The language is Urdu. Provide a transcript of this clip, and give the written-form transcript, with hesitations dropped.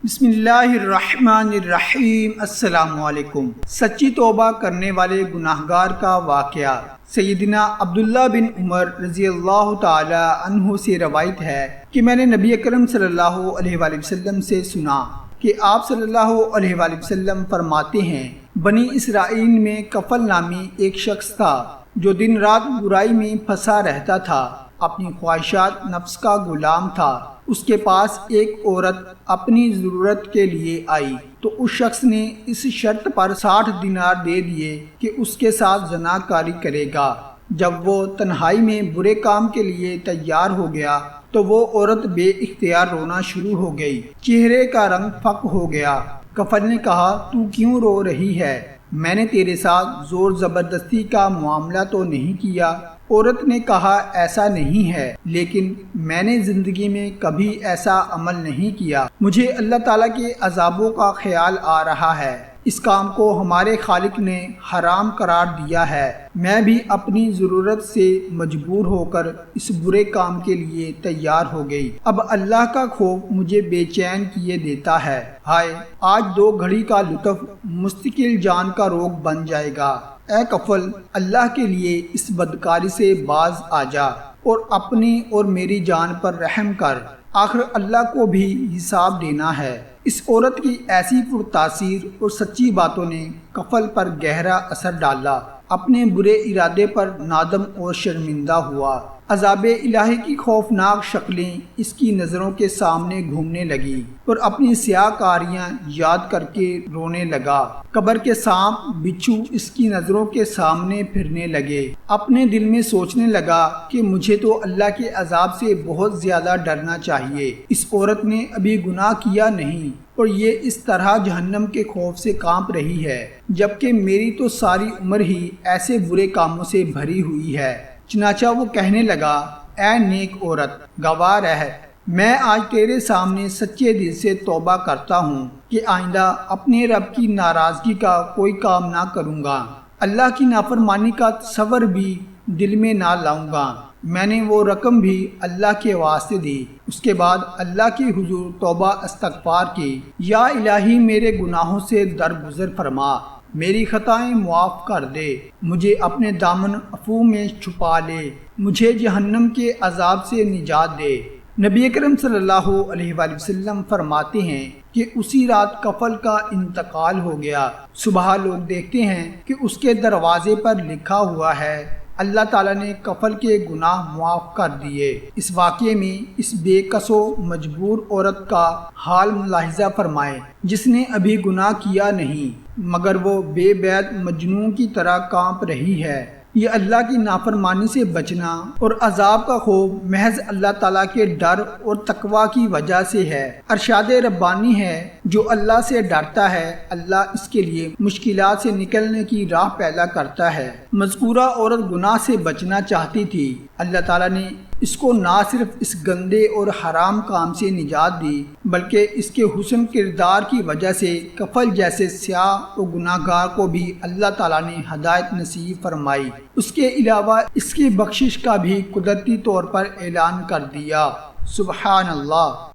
بسم اللہ الرحمن الرحیم۔ السلام علیکم۔ سچی توبہ کرنے والے گناہگار کا واقعہ سیدنا عبداللہ بن عمر رضی اللہ تعالی عنہ سے روایت ہے کہ میں نے نبی اکرم صلی اللہ علیہ وآلہ وسلم سے سنا کہ آپ صلی اللہ علیہ وآلہ وسلم فرماتے ہیں، بنی اسرائیل میں کفل نامی ایک شخص تھا جو دن رات برائی میں پھنسا رہتا تھا، اپنی خواہشات نفس کا غلام تھا۔ اس کے پاس ایک عورت اپنی ضرورت کے لیے آئی تو اس شخص نے اس شرط پر 60 دینار دے دیے کہ اس کے ساتھ زنا کاری کرے گا۔ جب وہ تنہائی میں برے کام کے لیے تیار ہو گیا تو وہ عورت بے اختیار رونا شروع ہو گئی، چہرے کا رنگ فک ہو گیا۔ کفل نے کہا، تو کیوں رو رہی ہے؟ میں نے تیرے ساتھ زور زبردستی کا معاملہ تو نہیں کیا؟ عورت نے کہا، ایسا نہیں ہے، لیکن میں نے زندگی میں کبھی ایسا عمل نہیں کیا۔ مجھے اللہ تعالیٰ کے عذابوں کا خیال آ رہا ہے۔ اس کام کو ہمارے خالق نے حرام قرار دیا ہے۔ میں بھی اپنی ضرورت سے مجبور ہو کر اس برے کام کے لیے تیار ہو گئی۔ اب اللہ کا خوف مجھے بے چین کیے دیتا ہے۔ ہائے، آج 2 گھڑی کا لطف مستقل جان کا روگ بن جائے گا۔ اے کفل، اللہ کے لیے اس بدکاری سے باز آ جا اور اپنی اور میری جان پر رحم کر، آخر اللہ کو بھی حساب دینا ہے۔ اس عورت کی ایسی پرتاثیر اور سچی باتوں نے کفل پر گہرا اثر ڈالا۔ اپنے برے ارادے پر نادم اور شرمندہ ہوا۔ عذاب الہی کی خوفناک شکلیں اس کی نظروں کے سامنے گھومنے لگی اور اپنی سیاہ کاریاں یاد کر کے رونے لگا۔ قبر کے سانپ بچھو اس کی نظروں کے سامنے پھرنے لگے۔ اپنے دل میں سوچنے لگا کہ مجھے تو اللہ کے عذاب سے بہت زیادہ ڈرنا چاہیے۔ اس عورت نے ابھی گناہ کیا نہیں اور یہ اس طرح جہنم کے خوف سے کانپ رہی ہے، جبکہ میری تو ساری عمر ہی ایسے برے کاموں سے بھری ہوئی ہے۔ چنانچہ وہ کہنے لگا، اے نیک عورت، گواہ رہ، میں آج تیرے سامنے سچے دل سے توبہ کرتا ہوں کہ آئندہ اپنے رب کی ناراضگی کا کوئی کام نہ کروں گا، اللہ کی نافرمانی کا تصور بھی دل میں نہ لاؤں گا۔ میں نے وہ رقم بھی اللہ کے واسطے دی۔ اس کے بعد اللہ کے حضور توبہ استغفار کی، یا الہی میرے گناہوں سے درگزر فرما، میری خطائیں معاف کر دے، مجھے اپنے دامن عفو میں چھپا لے، مجھے جہنم کے عذاب سے نجات دے۔ نبی اکرم صلی اللہ علیہ وآلہ وسلم فرماتے ہیں کہ اسی رات کفل کا انتقال ہو گیا۔ صبح لوگ دیکھتے ہیں کہ اس کے دروازے پر لکھا ہوا ہے، اللہ تعالیٰ نے کفل کے گناہ معاف کر دیے۔ اس واقعے میں اس بے کس و مجبور عورت کا حال ملاحظہ فرمائیں جس نے ابھی گناہ کیا نہیں، مگر وہ بے بیت مجنون کی طرح کانپ رہی ہے۔ یہ اللہ کی نافرمانی سے بچنا اور عذاب کا خوف محض اللہ تعالیٰ کے ڈر اور تقوی کی وجہ سے ہے۔ ارشاد ربانی ہے، جو اللہ سے ڈرتا ہے اللہ اس کے لیے مشکلات سے نکلنے کی راہ پیدا کرتا ہے۔ مذکورہ عورت گناہ سے بچنا چاہتی تھی، اللہ تعالیٰ نے اس کو نہ صرف اس گندے اور حرام کام سے نجات دی بلکہ اس کے حسن کردار کی وجہ سے کفل جیسے سیاہ و گناہ گار کو بھی اللہ تعالیٰ نے ہدایت نصیب فرمائی۔ اس کے علاوہ اس کی بخشش کا بھی قدرتی طور پر اعلان کر دیا۔ سبحان اللہ۔